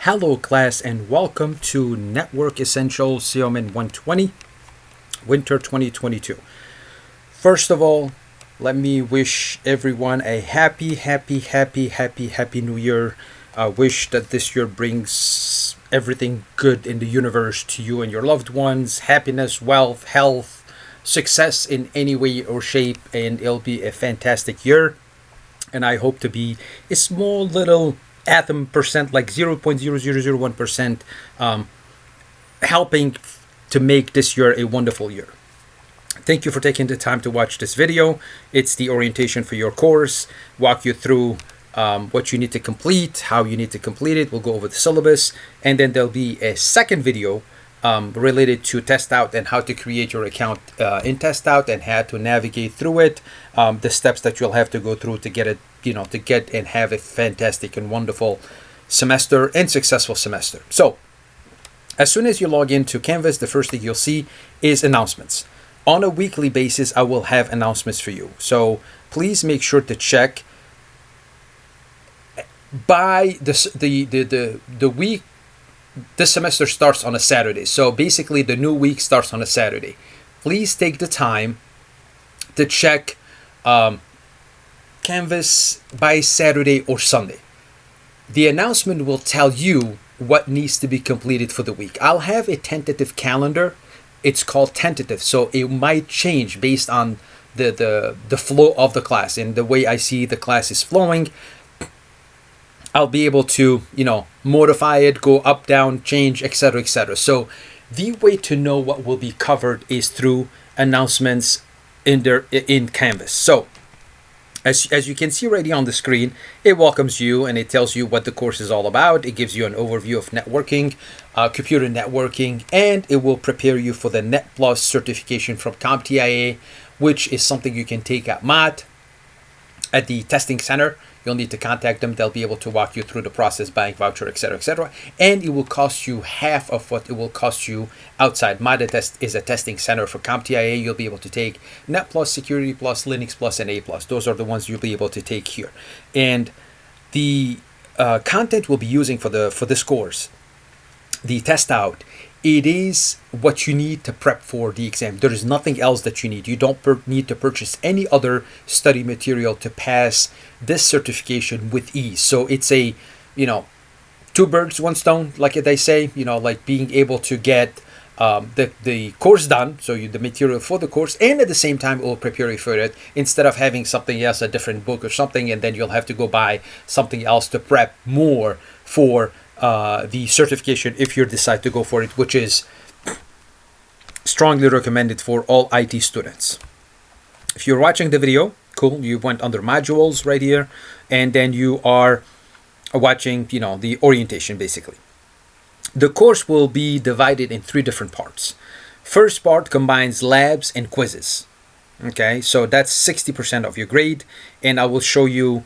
Hello class and welcome to Network Essentials COMN120 Winter 2022. First of all, let me wish everyone a happy new year. I wish that this year brings everything good in the universe to you and your loved ones. Happiness, wealth, health, success in any way or shape, and it'll be a fantastic year. And I hope to be a small little atom percent, like 0.0001%, helping to make this year a wonderful year. Thank you for taking the time to watch this video. It's the orientation for your course, walk you through what you need to complete, how you need to complete it. We'll go over the syllabus, and then there'll be a second video related to test out and how to create your account in test out and how to navigate through it, the steps that you'll have to go through to get it, to get and have a fantastic and wonderful semester and successful semester. So as soon as you log into Canvas, the first thing you'll see is announcements. On a weekly basis, I will have announcements for you. So please make sure to check by the week. This semester starts on a Saturday. So basically the new week starts on a Saturday. Please take the time to check Canvas by Saturday or Sunday. The announcement will tell you what needs to be completed for the week. I'll have a tentative calendar. It's called tentative, so it might change based on the flow of the class and the way I see the class is flowing. I'll be able to, modify it, go up, down, change, etc., etc. So the way to know what will be covered is through announcements in Canvas. So as you can see right here on the screen, it welcomes you and it tells you what the course is all about. It gives you an overview of networking, computer networking, and it will prepare you for the Net Plus certification from CompTIA, which is something you can take at MAT at the testing center. You'll need to contact them. They'll be able to walk you through the process, buying voucher, etc., etc. And it will cost you half of what it will cost you outside. MAT is a testing center for CompTIA. You'll be able to take Net Plus, Security Plus, Linux Plus, and A Plus. Those are the ones you'll be able to take here. And the content we'll be using for this course, the test out, it is what you need to prep for the exam. There is nothing else that you need. You don't need to purchase any other study material to pass this certification with ease. So it's a, two birds, one stone, like they say, like being able to get the course done, so the material for the course, and at the same time it will prepare you for it, instead of having something else, a different book or something, and then you'll have to go buy something else to prep more for the certification if you decide to go for it, which is strongly recommended for all IT students. If you're watching the video, cool, you went under modules right here, and then you are watching, the orientation basically. The course will be divided in 3 different parts. First part combines labs and quizzes. Okay, so that's 60% of your grade, and I will show you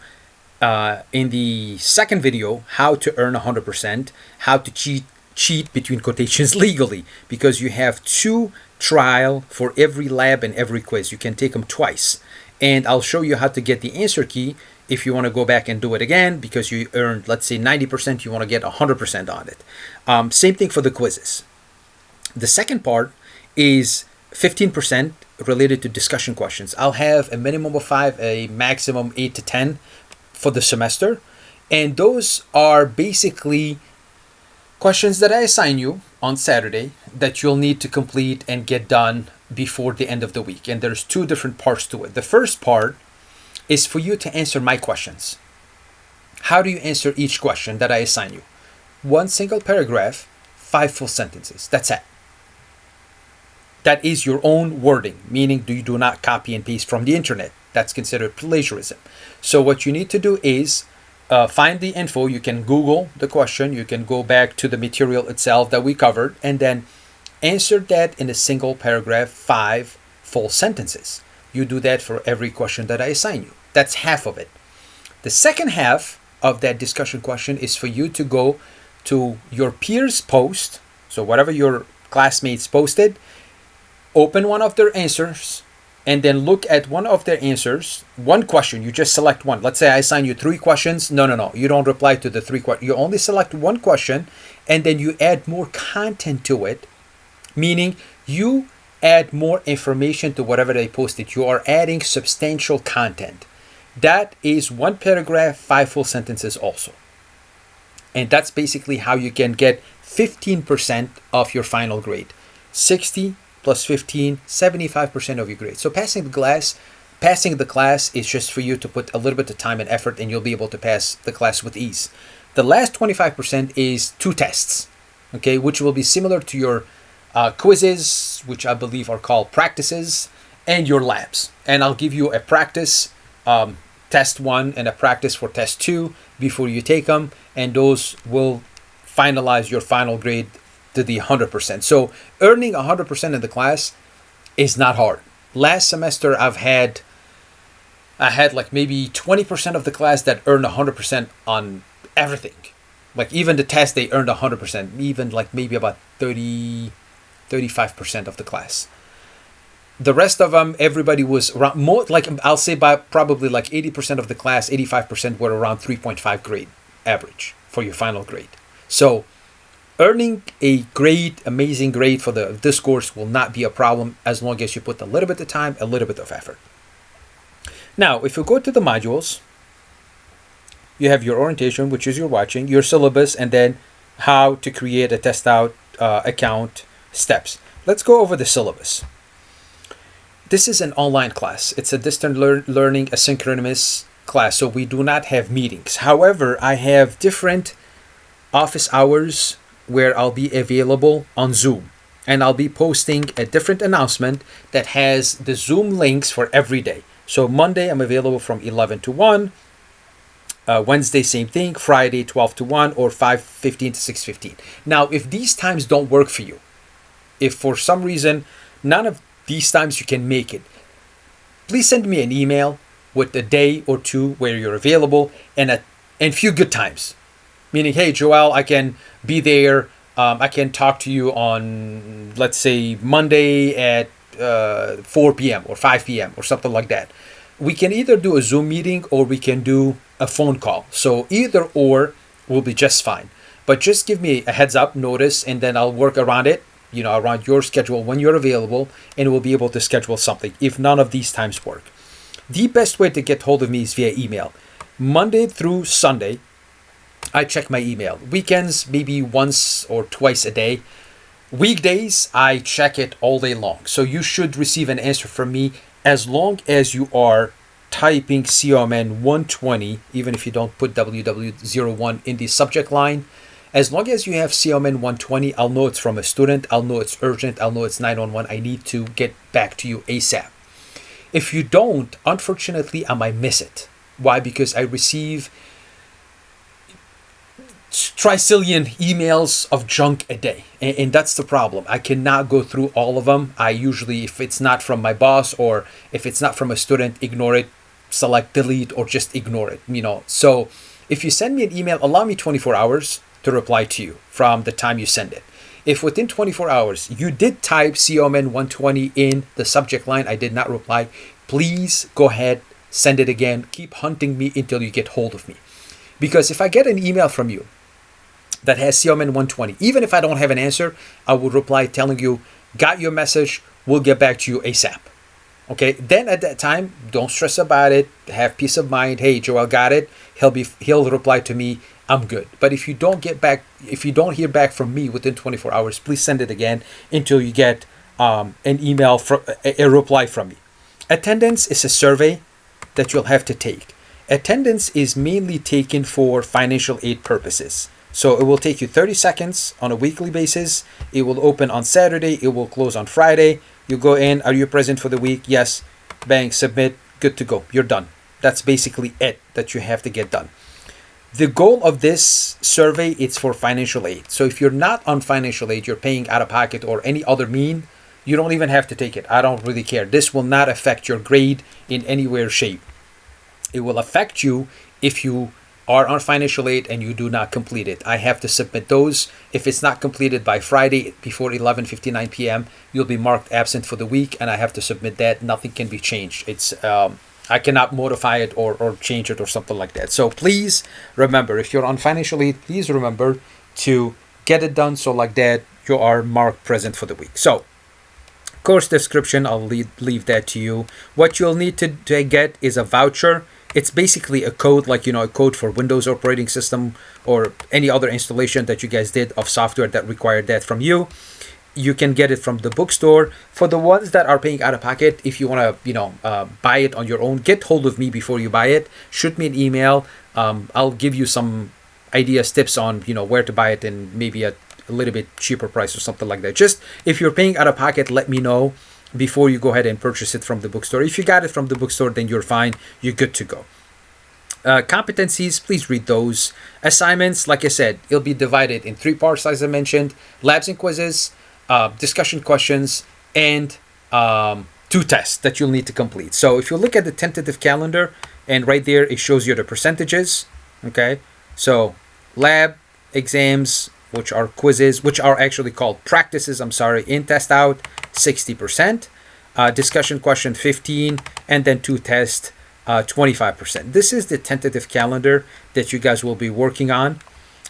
in the second video how to earn 100%, how to cheat between quotations legally, because you have 2 trial for every lab and every quiz. You can take them twice, and I'll show you how to get the answer key if you want to go back and do it again, because you earned, let's say 90%, you want to get 100% on it. Same thing for the quizzes. The second part is 15% related to discussion questions. I'll have a minimum of 5, a maximum 8 to 10 for the semester, and those are basically questions that I assign you on Saturday that you'll need to complete and get done before the end of the week. And there's 2 different parts to it. The first part is for you to answer my questions. How do you answer each question that I assign you? 1 single paragraph, 5 full sentences. That's it. That is your own wording, meaning you do not copy and paste from the internet. That's considered plagiarism. So what you need to do is find the info. You can Google the question. You can go back to the material itself that we covered, and then answer that in a single paragraph, 5 full sentences. You do that for every question that I assign you. That's half of it. The second half of that discussion question is for you to go to your peers' post. So whatever your classmates posted, open one of their answers and then look at one of their answers, one question. You just select one. Let's say I assign you 3 questions. No. You don't reply to the 3 questions. You only select one question, and then you add more content to it, meaning you add more information to whatever they posted. You are adding substantial content. That is 1 paragraph, 5 full sentences also. And that's basically how you can get 15% of your final grade. 60 plus 15, 75% of your grade. So passing the class is just for you to put a little bit of time and effort, and you'll be able to pass the class with ease. The last 25% is 2 tests, okay, which will be similar to your quizzes, which I believe are called practices, and your labs. And I'll give you a practice test 1 and a practice for test 2 before you take them, and those will finalize your final grade to the 100%. So earning 100% in the class is not hard. Last semester I had like maybe 20% of the class that earned 100% on everything. Like even the test, they earned 100%, even like maybe about 35% of the class. The rest of them, everybody was around more, like I'll say by probably like 80% of the class, 85% were around 3.5 grade average for your final grade. So earning a great, amazing grade for this course will not be a problem as long as you put a little bit of time, a little bit of effort. Now, if you go to the modules, you have your orientation, which is you're watching, your syllabus, and then how to create a test out account steps. Let's go over the syllabus. This is an online class. It's a distant learning asynchronous class, so we do not have meetings. However, I have different office hours where I'll be available on Zoom, and I'll be posting a different announcement that has the Zoom links for every day. So Monday, I'm available from 11 to 1. Wednesday, same thing. Friday, 12 to 1 or 5:15 to 6:15. Now, if these times don't work for you, if for some reason none of these times you can make it, please send me an email with a day or two where you're available and few good times. Meaning, hey, Joel, I can be there. I can talk to you on, let's say, Monday at 4 p.m. or 5 p.m. or something like that. We can either do a Zoom meeting or we can do a phone call. So either or will be just fine. But just give me a heads up notice, and then I'll work around it, around your schedule when you're available, and we'll be able to schedule something if none of these times work. The best way to get hold of me is via email. Monday through Sunday, I check my email. Weekends, maybe once or twice a day. Weekdays, I check it all day long. So you should receive an answer from me as long as you are typing COMN120, even if you don't put WW01 in the subject line. As long as you have COMN120, I'll know it's from a student. I'll know it's urgent. I'll know it's 911. I need to get back to you ASAP. If you don't, unfortunately, I might miss it. Why? Because I receive trillion emails of junk a day, and that's the problem. I cannot go through all of them. I usually, if it's not from my boss or if it's not from a student, ignore it, select delete, or just ignore it. So if you send me an email, allow me 24 hours to reply to you from the time you send it. If within 24 hours you did type COMN120 in the subject line, I did not reply, please go ahead, send it again. Keep hunting me until you get hold of me. Because if I get an email from you that has COMN120, even if I don't have an answer, I will reply telling you, got your message, we'll get back to you ASAP. Okay, then at that time, don't stress about it, have peace of mind. Hey, Joel got it. He'll reply to me, I'm good. But if you don't hear back from me within 24 hours, please send it again until you get an email, a reply from me. Attendance is a survey that you'll have to take. Attendance is mainly taken for financial aid purposes. So it will take you 30 seconds on a weekly basis. It will open on Saturday. It will close on Friday. You go in. Are you present for the week? Yes. Bang, submit. Good to go. You're done. That's basically it that you have to get done. The goal of this survey is for financial aid. So if you're not on financial aid, you're paying out of pocket or any other mean, you don't even have to take it. I don't really care. This will not affect your grade in any way or shape. It will affect you if you are on financial aid and you do not complete it, I have to submit those. If it's not completed by Friday before 11:59 p.m., you'll be marked absent for the week, and I have to submit that. Nothing can be changed. It's I cannot modify it or change it or something like that. So please remember, if you're on financial aid, please remember to get it done. So like that, you are marked present for the week. So course description, I'll leave that to you. What you'll need to get is a voucher. It's basically a code, like, a code for Windows operating system or any other installation that you guys did of software that required that from you. You can get it from the bookstore. For the ones that are paying out of pocket, if you want to, buy it on your own, get hold of me before you buy it. Shoot me an email. I'll give you some ideas, tips on, where to buy it and maybe a little bit cheaper price or something like that. Just if you're paying out of pocket, let me know before you go ahead and purchase it from the bookstore. If you got it from the bookstore, then you're fine. You're good to go. Competencies, please read those. Assignments, like I said, it'll be divided in 3 parts, as I mentioned: labs and quizzes, discussion questions, and 2 tests that you'll need to complete. So if you look at the tentative calendar, and right there it shows you the percentages. Okay, so lab, exams, which are quizzes, which are actually called practices, in test out, 60%, discussion question 15, and then 2 tests, 25%. This is the tentative calendar that you guys will be working on.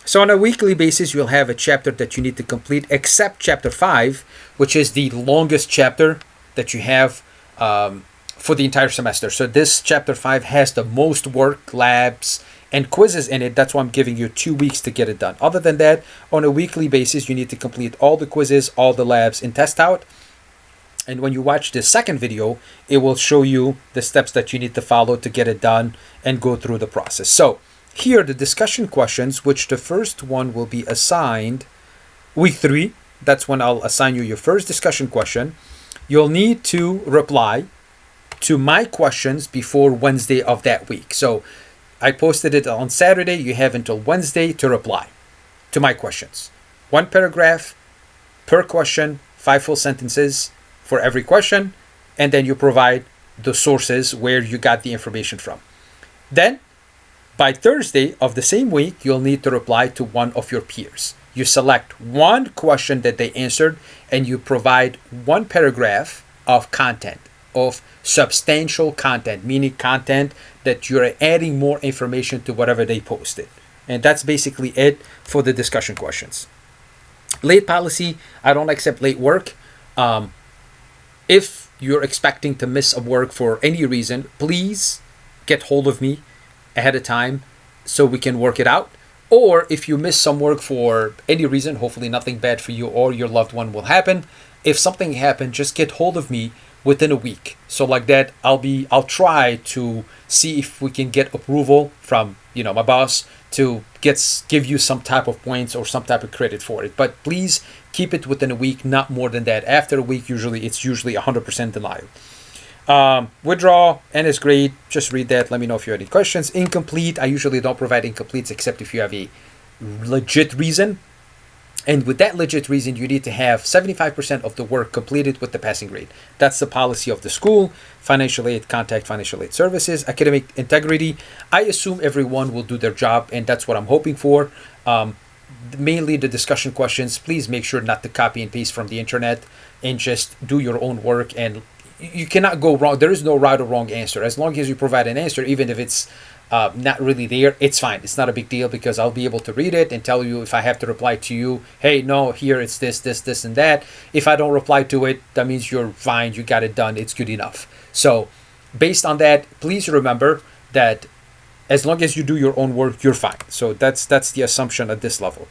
So on a weekly basis, you'll have a chapter that you need to complete, except chapter 5, which is the longest chapter that you have for the entire semester. So this chapter 5 has the most work, labs, and quizzes in it. That's why I'm giving you 2 weeks to get it done. Other than that, on a weekly basis, you need to complete all the quizzes, all the labs in test out. And when you watch the second video, it will show you the steps that you need to follow to get it done and go through the process. So here are the discussion questions, which the first one will be assigned week 3. That's when I'll assign you your first discussion question. You'll need to reply to my questions before Wednesday of that week. So I posted it on Saturday. You have until Wednesday to reply to my questions. 1 paragraph per question, 5 full sentences for every question, and then you provide the sources where you got the information from. Then, by Thursday of the same week, you'll need to reply to one of your peers. You select one question that they answered, and you provide 1 paragraph of content, of substantial content, meaning content that you're adding more information to whatever they posted. And that's basically it for the discussion questions. Late policy, I don't accept late work. If you're expecting to miss a work for any reason, please get hold of me ahead of time so we can work it out. Or if you miss some work for any reason, hopefully nothing bad for you or your loved one will happen. If something happened, just get hold of me within a week. So like that, I'll try to see if we can get approval from my boss to give you some type of points or some type of credit for it. But please keep it within a week, not more than that. After a week, it's usually 100% denial. Withdraw, and it's great. Just read that. Let me know if you have any questions. Incomplete, I usually don't provide incompletes except if you have a legit reason. And with that legit reason, you need to have 75% of the work completed with the passing grade. That's the policy of the school. Financial aid, contact financial aid services. Academic integrity, I assume everyone will do their job, and that's what I'm hoping for. Mainly the discussion questions, please make sure not to copy and paste from the internet and just do your own work. And you cannot go wrong. There is no right or wrong answer. As long as you provide an answer, even if it's not really there, it's fine. It's not a big deal, because I'll be able to read it and tell you if I have to reply to you, hey, no, here it's this, and that. If I don't reply to it, that means you're fine. You got it done. It's good enough. So based on that, please remember that as long as you do your own work, you're fine. So that's the assumption at this level.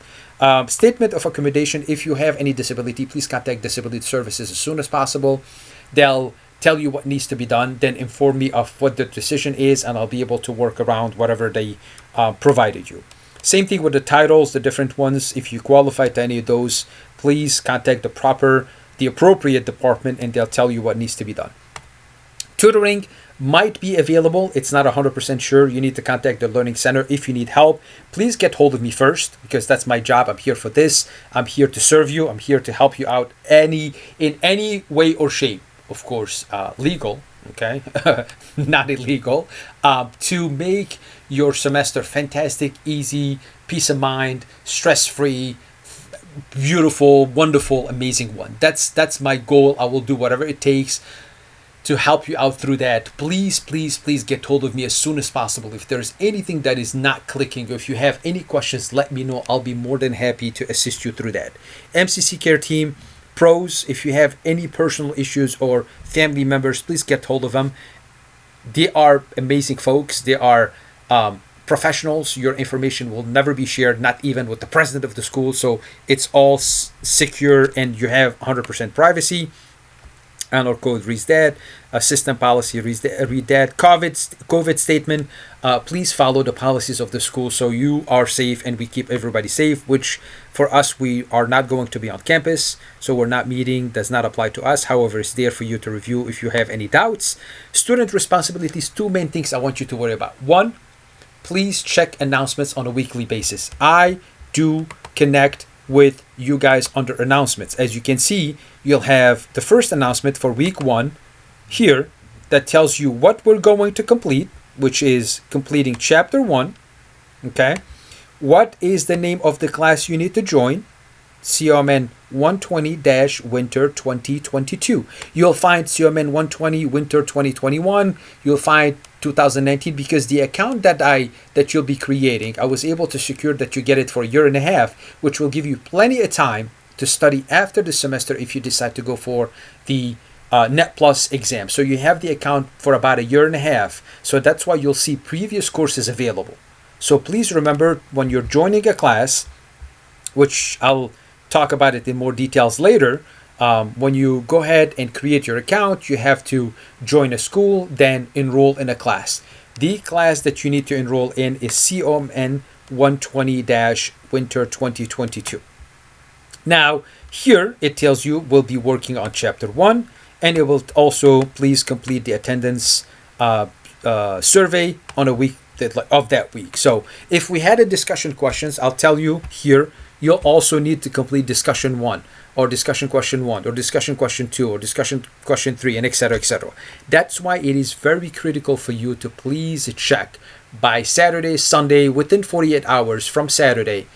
Statement of accommodation. If you have any disability, please contact disability services as soon as possible. They'll tell you what needs to be done, then inform me of what the decision is, and I'll be able to work around whatever they provided you. Same thing with the titles, the different ones. If you qualify to any of those, please contact the appropriate department, and they'll tell you what needs to be done. Tutoring might be available. It's not 100% sure. You need to contact the Learning Center if you need help. Please get hold of me first, because that's my job. I'm here for this. I'm here to serve you. I'm here to help you out in any way or shape. Of course, legal okay, not illegal, to make your semester fantastic, easy, peace of mind, stress-free, beautiful, wonderful, amazing one. That's my goal. I will do whatever it takes to help you out through that. Please, please, please get hold of me as soon as possible. If there's anything that is not clicking, or if you have any questions, let me know. I'll be more than happy to assist you through that. MCC Care Team, pros, if you have any personal issues or family members, please get hold of them. They are amazing folks. They are professionals. Your information will never be shared, not even with the president of the school. So it's all secure and you have 100% privacy. Annual code reads that. System policy read that. COVID statement. Please follow the policies of the school so you are safe and we keep everybody safe, which for us, we are not going to be on campus. So we're not meeting. Does not apply to us. However, it's there for you to review if you have any doubts. Student responsibilities. Two main things I want you to worry about. One, please check announcements on a weekly basis. I do connect with you guys under announcements. As you can see, you'll have the first announcement for week 1 here that tells you what we're going to complete, which is completing chapter 1. Okay. What is the name of the class you need to join? COMN120 WWW01-Winter2022. You'll find COMN120 Winter 2021. You'll find 2019 because the account that you'll be creating, I was able to secure that you get it for a year and a half, which will give you plenty of time to study after the semester if you decide to go for the Net Plus exam. So you have the account for about a year and a half. So that's why you'll see previous courses available. So please remember when you're joining a class, which I'll talk about it in more details later. When you go ahead and create your account, you have to join a school, then enroll in a class. The class that you need to enroll in is COMN120 Winter 2022. Now, here it tells you we'll be working on chapter 1, and it will also please complete the attendance survey on a week of that week. So if we had a discussion questions, I'll tell you here, you'll also need to complete discussion 1 or discussion question 1 or discussion question 2 or discussion question 3 and etc. etc. That's why it is very critical for you to please check by Saturday, Sunday, within 48 hours from Saturday,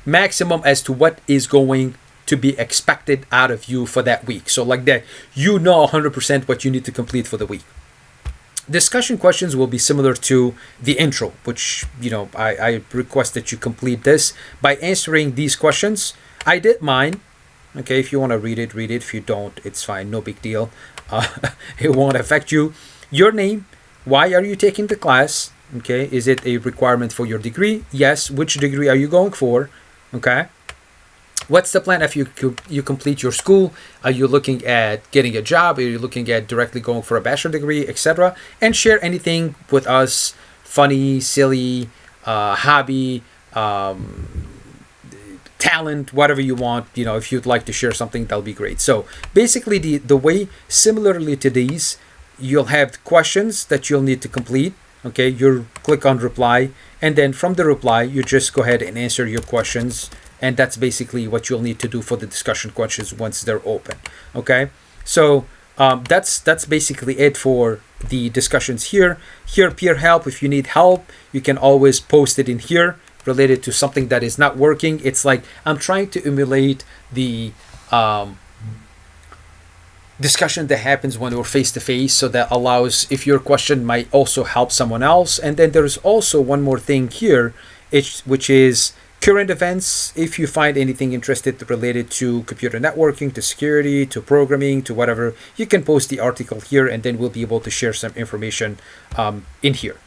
maximum as to what is going to be expected out of you for that week. So like that, you know 100% what you need to complete for the week. Discussion questions will be similar to the intro, which, I request that you complete this by answering these questions. I did mine. Okay, if you want to read it, read it. If you don't, it's fine. No big deal. It won't affect you. Your name. Why are you taking the class? Okay, is it a requirement for your degree? Yes. Which degree are you going for? Okay. What's the plan if you complete your school? Are you looking at getting a job? Are you looking at directly going for a bachelor degree, etc.? And share anything with us, funny, silly, hobby, talent, whatever you want. If you'd like to share something, that'll be great. So basically the way, similarly to these, you'll have questions that you'll need to complete. Okay, you click on reply, and then from the reply, you just go ahead and answer your questions. And that's basically what you'll need to do for the discussion questions once they're open. Okay, so that's basically it for the discussions here. Here, peer help. If you need help, you can always post it in here related to something that is not working. It's like I'm trying to emulate the discussion that happens when we're face to face, so that allows if your question might also help someone else. And then there's also one more thing here, which is current events. If you find anything interested related to computer networking, to security, to programming, to whatever, you can post the article here, and then we'll be able to share some information in here.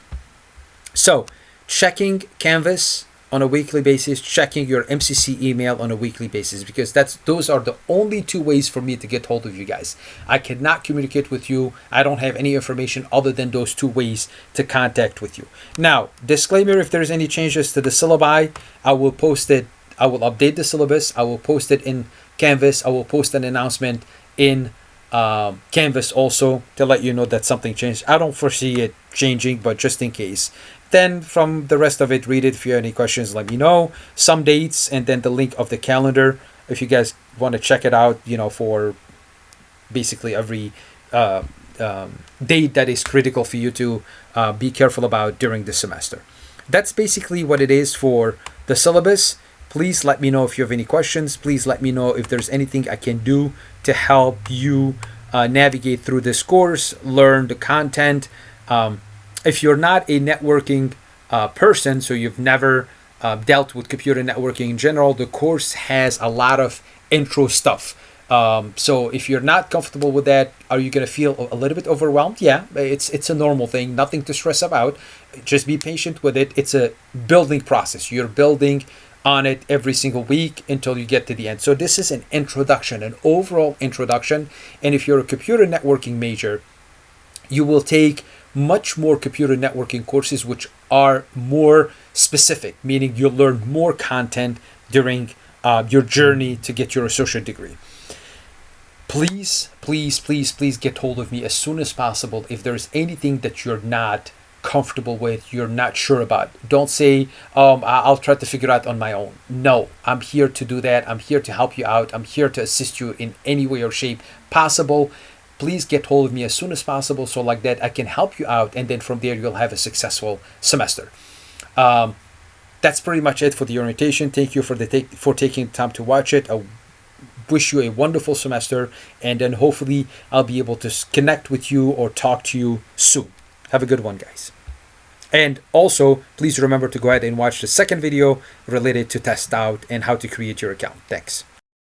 So checking Canvas on a weekly basis, checking your MCC email on a weekly basis, because those are the only two ways for me to get hold of you guys. I cannot communicate with you. I don't have any information other than those two ways to contact with you. Now, disclaimer, if there's any changes to the syllabi, I will post it. I will update the syllabus. I will post it in Canvas. I will post an announcement in Canvas also to let you know that something changed. I don't foresee it changing, but just in case. Then from the rest of it, read it. If you have any questions, let me know. Some dates, and then the link of the calendar if you guys want to check it out, for basically every date that is critical for you to be careful about during the semester. That's basically what it is for the syllabus. Please let me know if you have any questions. Please let me know if there's anything I can do to help you navigate through this course, learn the content. If you're not a networking person, so you've never dealt with computer networking in general, the course has a lot of intro stuff. So if you're not comfortable with that, are you going to feel a little bit overwhelmed? Yeah, it's a normal thing, nothing to stress about. Just be patient with it. It's a building process. You're building on it every single week until you get to the end. So this is an introduction, an overall introduction. And if you're a computer networking major, you will take much more computer networking courses which are more specific, meaning you'll learn more content during your journey to get your associate degree. Please, please, please, please get hold of me as soon as possible if there's anything that you're not comfortable with, you're not sure about. Don't say, I'll try to figure out on my own. No, I'm here to do that. I'm here to help you out. I'm here to assist you in any way or shape possible. Please get hold of me as soon as possible, so like that I can help you out, and then from there you'll have a successful semester. That's pretty much it for the orientation. Thank you for taking the time to watch it. I wish you a wonderful semester, and then hopefully I'll be able to connect with you or talk to you soon. Have a good one, guys. And also, please remember to go ahead and watch the second video related to test out and how to create your account. Thanks.